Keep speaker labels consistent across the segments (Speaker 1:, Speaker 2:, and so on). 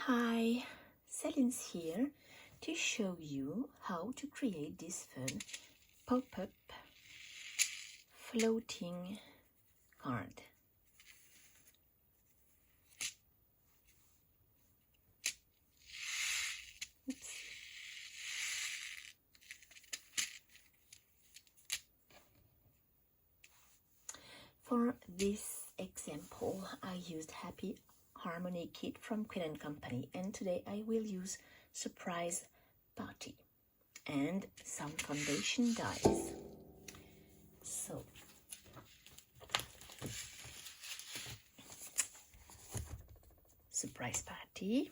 Speaker 1: Hi, Celine's here to show you how to create this fun pop-up floating card. Oops. For this example, I used Happy Harmony Kit from Queen & Company, and today I will use Surprise Party and some foundation dyes. So Surprise Party,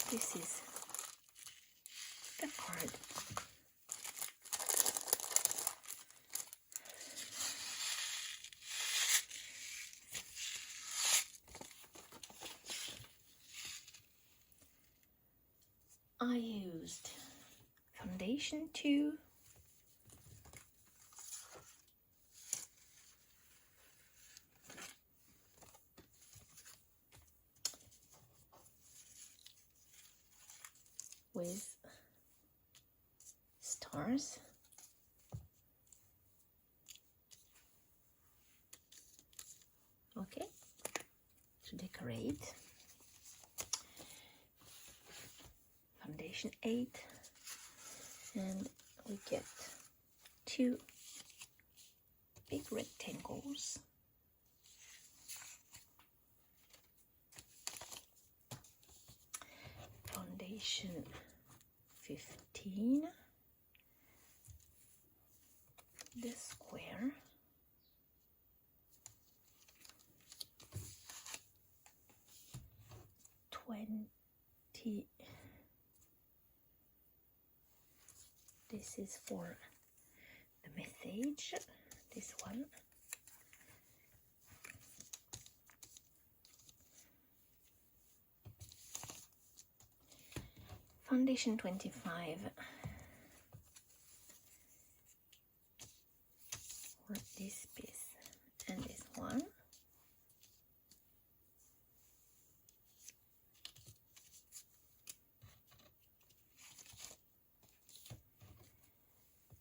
Speaker 1: this is the card. I used foundation 2, with stars, okay, to decorate. Foundation 8, and we get 2 big rectangles. Foundation 15, the square. This is for the message, this one. Foundation 25 for this piece and this one.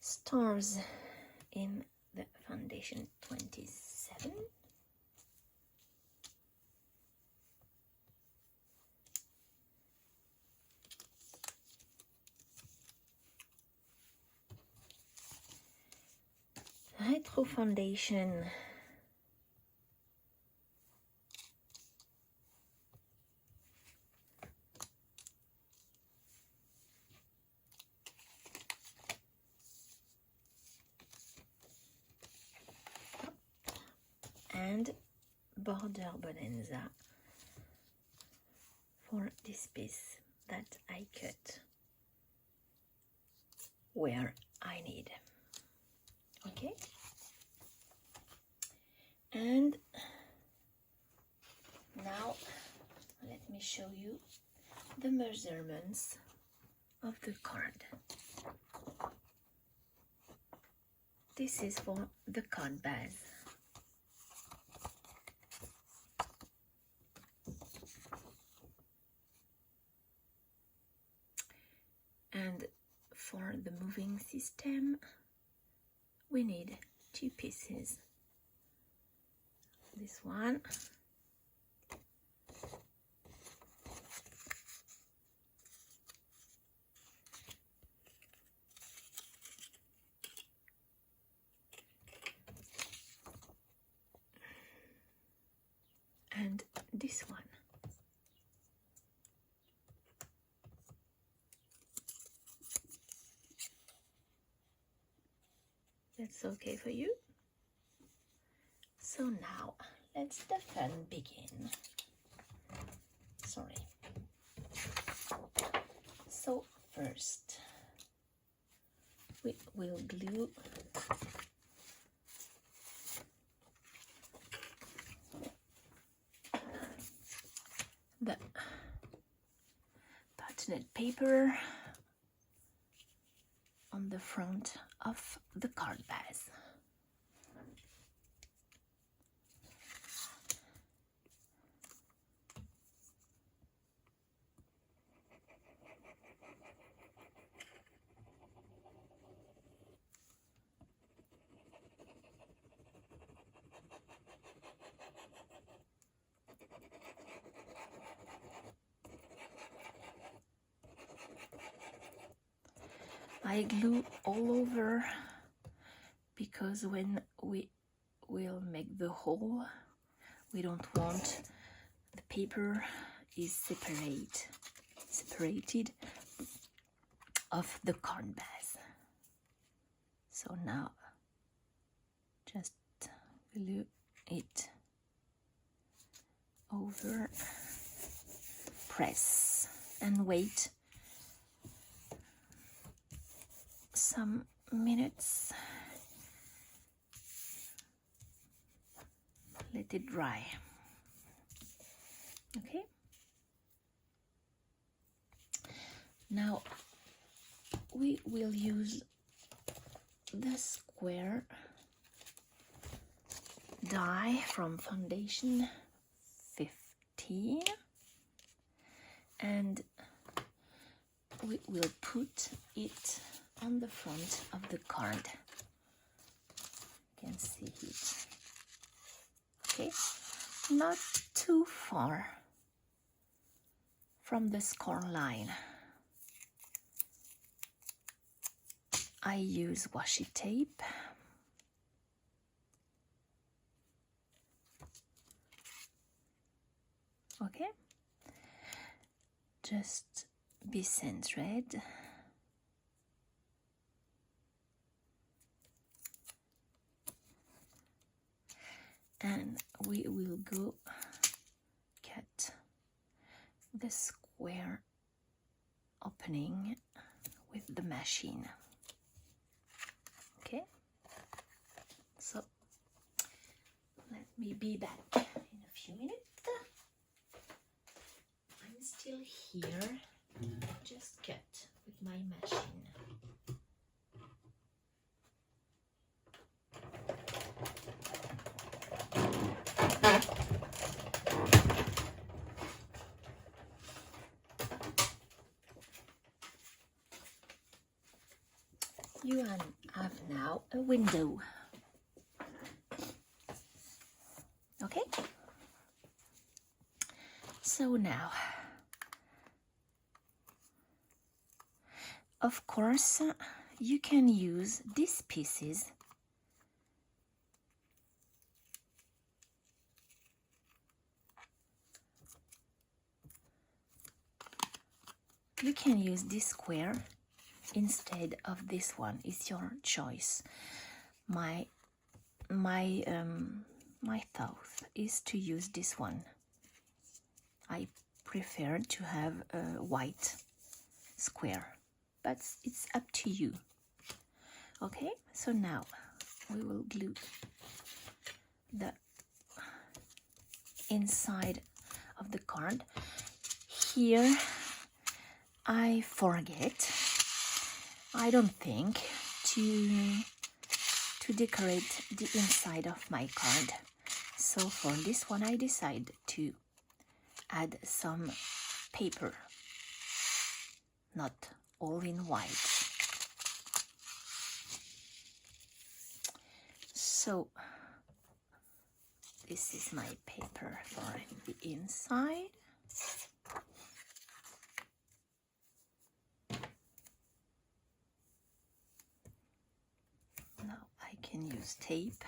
Speaker 1: Stars in the foundation 27. Retro foundation. And border bonanza for this piece that I cut where I need. Okay, and now let me show you the measurements of the card. This is for the card base. And for the moving system, we need 2 pieces. This one and this one. That's okay for you? So now, let the fun begin. Sorry. So first, we will glue the patterned paper on the front of the card base. I glue all over because when we will make the hole, we don't want the paper is separated of the card base. So now just glue it over, press and wait some minutes. Let it dry. Okay. Now we will use the square die from foundation 15 and we will put it on the front of the card. You can see it. Okay, not too far from the score line. I use washi tape. Okay, just bisen thread. And we will go cut the square opening with the machine. Okay, so let me be back in a few minutes. I'm still here, just cut with my machine. You have now a window. Okay? So now, of course, you can use these pieces you can use this square instead of this one. It's your choice. My thought is to use this one. I prefer to have a white square, but it's up to you. Okay, so now we will glue the inside of the card. Here I forget, I don't think, to decorate the inside of my card. So for this one I decided to add some paper, not all in white. So this is my paper for the inside. Now I can use tape.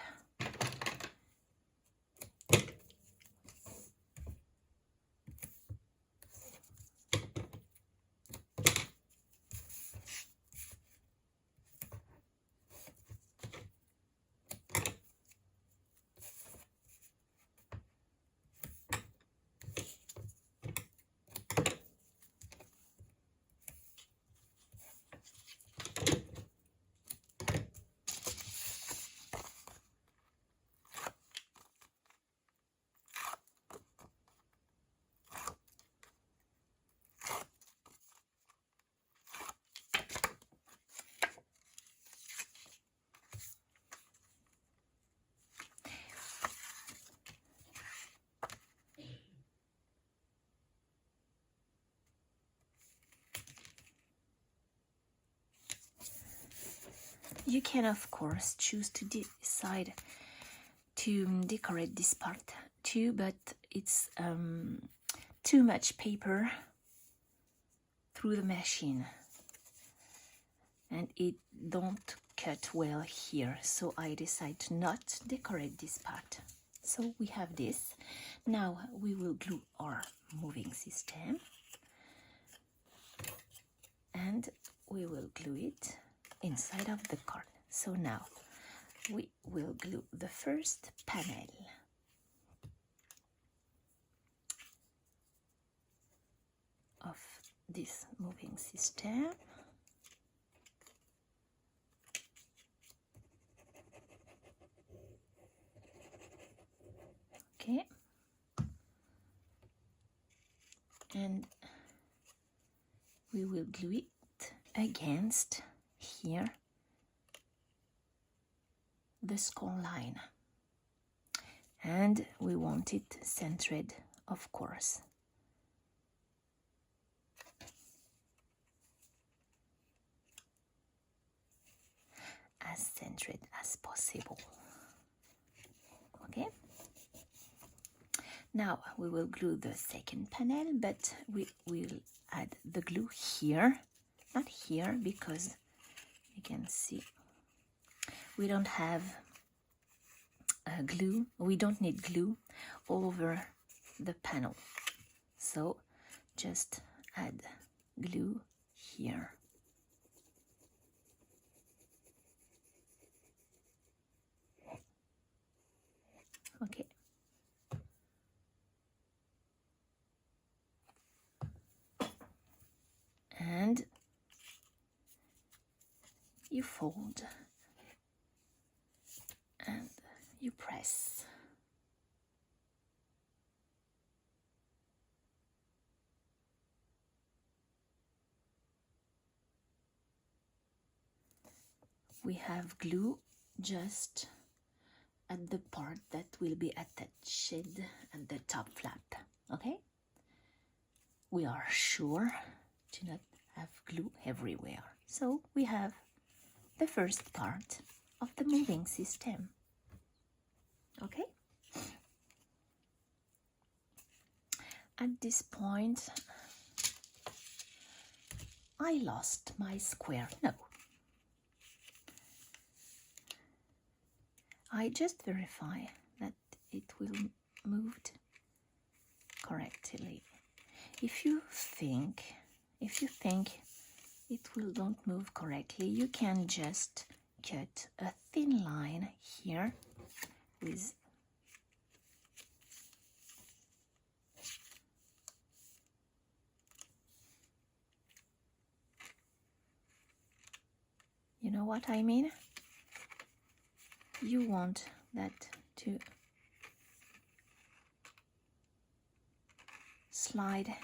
Speaker 1: You can of course choose to decide to decorate this part too, but it's too much paper through the machine. and it don't cut well here, so I decide to not decorate this part. So we have this. Now we will glue our moving system, and we will glue it inside of the card. So now we will glue the first panel. Of this moving system. Okay. And we will glue it against here the score line, and we want it centered, of course. As centered as possible. Okay. Now we will glue the second panel, but we will add the glue here, not here, because you can see we don't have glue. We don't need glue over the panel, so just add glue here. Okay. And you fold and you press. We have glue just at the part that will be attached at the top flap, okay? We are sure to not have glue everywhere. So we have the first part of the moving system, okay? At this point, I lost my square. No. I just verify that it will move correctly. If you think it will don't move correctly, you can just cut a thin line here with you know what I mean? You want that to slide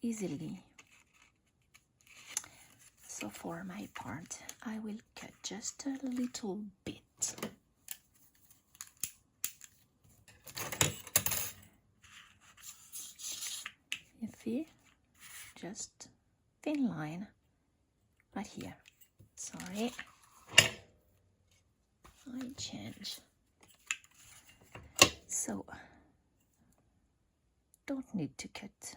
Speaker 1: easily. So for my part, I will cut just a little bit. You see? Just thin line right here. Sorry. I change. So don't need to cut.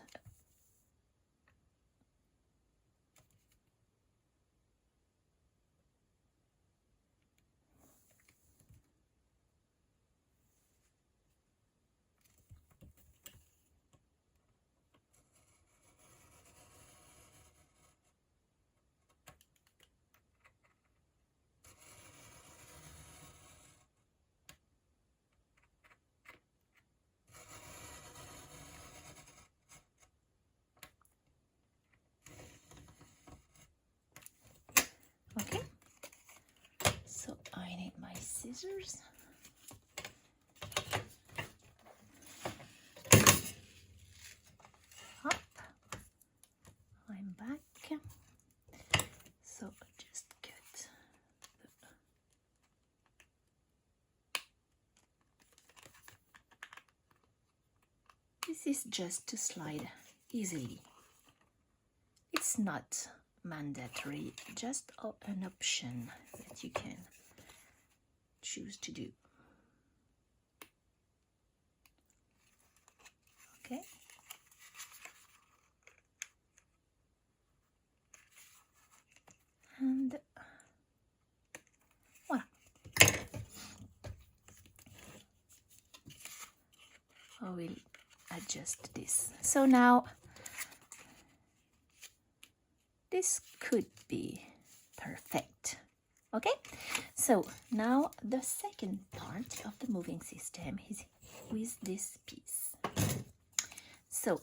Speaker 1: Okay, so I need my scissors. Up, I'm back. So just cut this is just to slide easily. It's not mandatory, just an option that you can choose to do. Okay. And I will adjust this. So now this could be perfect. Okay, so now the second part of the moving system is with this piece. So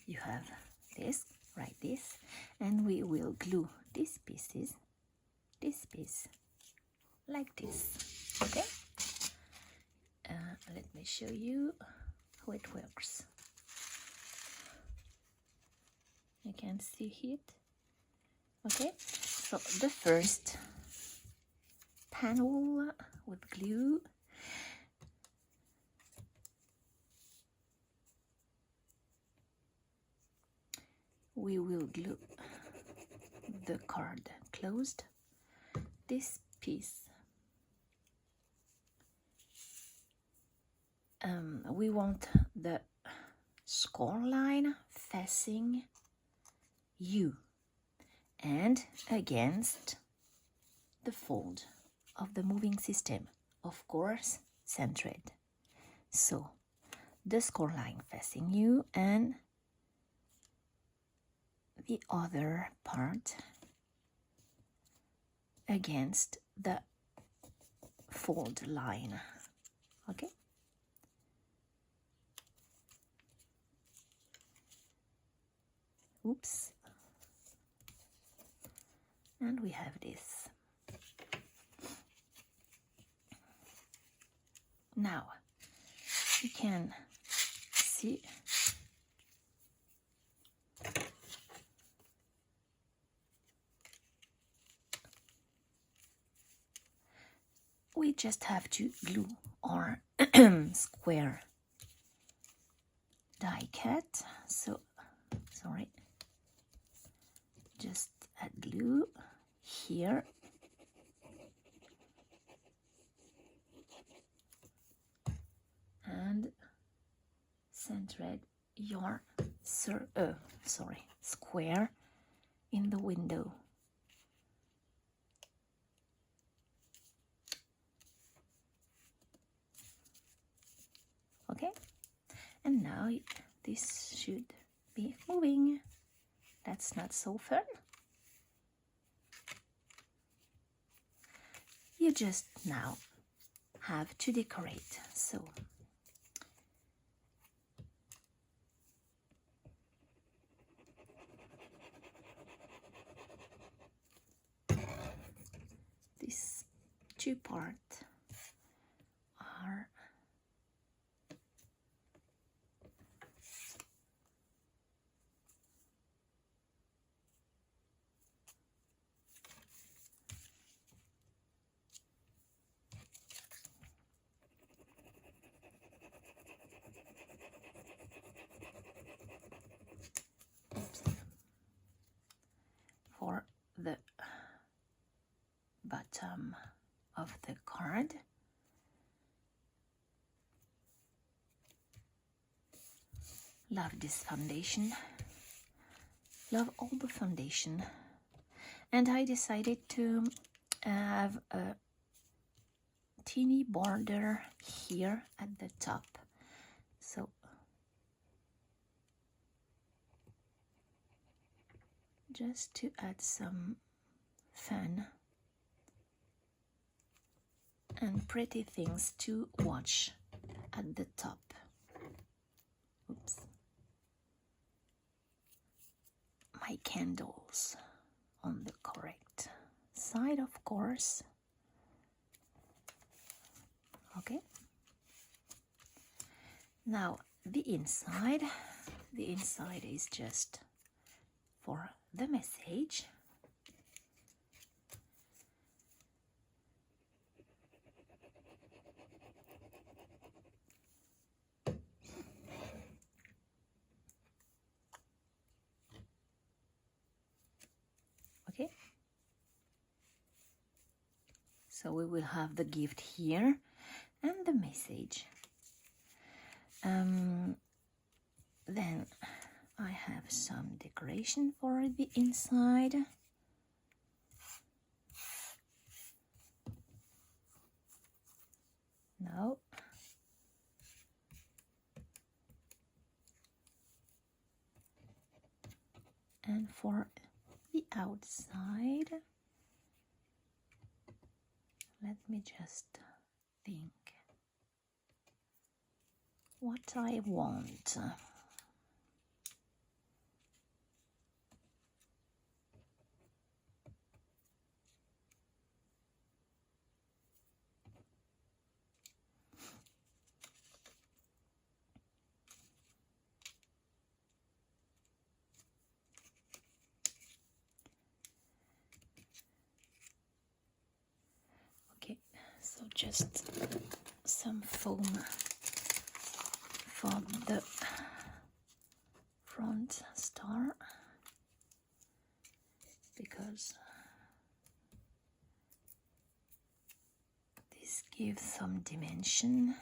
Speaker 1: you have this, right, this, and we will glue these pieces, this piece, like this. Okay, let me show you how it works. You can see it. Okay, so the first panel with glue, we will glue the card closed. This piece, we want the score line facing you and against the fold of the moving system, of course centered. So the score line facing you and the other part against the fold line. Okay, oops, and we have this. Now you can see we just have to glue our square die cut. So sorry, just add glue here and center your square in the window. Okay, and now this should be moving. That's not so fun. You just now have to decorate. So these two parts are for the bottom of the card. Love this foundation. Love all the foundation. And I decided to have a teeny border here at the top. So just to add some fun and pretty things to watch at the top. Oops. My candles on the correct side, of course. Okay. Now the inside is just for the message. Okay, so we will have the gift here and the message. Then I have some decoration for the inside. Now for the outside, let me just think what I want. Okay, so just some foam from the front star, because this gives some dimension.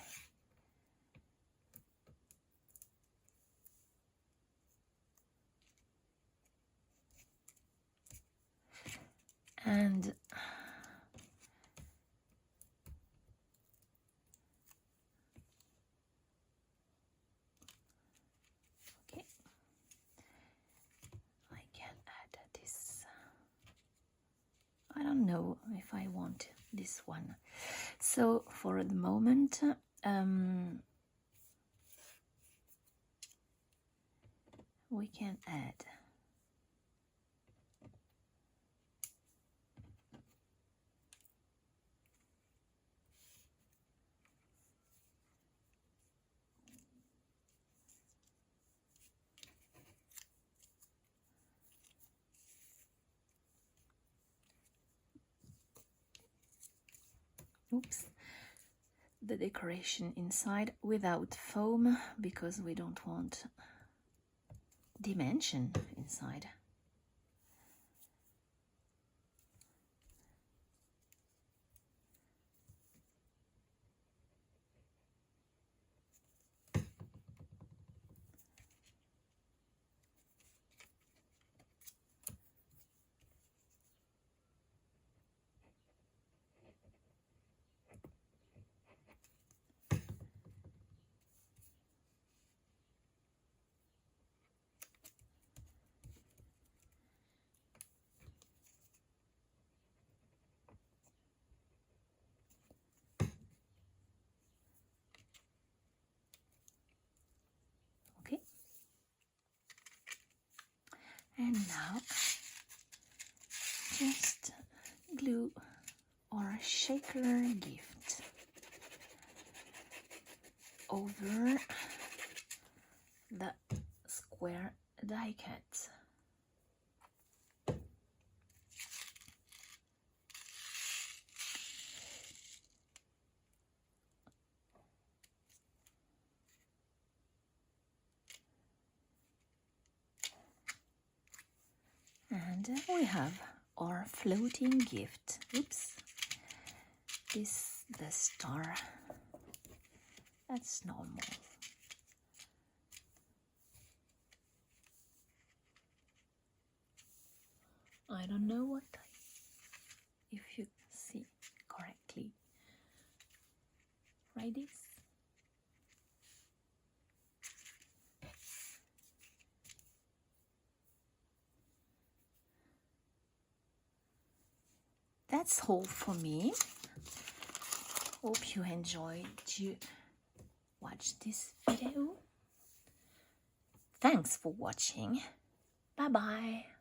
Speaker 1: And okay, I can add this. I don't know if I want this one. So for the moment, we can add the decoration inside without foam, because we don't want dimension inside. And now just glue or shaker gift over the square die cut. And we have our floating gift. Oops, this the star. That's normal. I don't know what if you see correctly. Right, this. That's all for me. Hope you enjoyed to watch this video. Thanks for watching. Bye bye.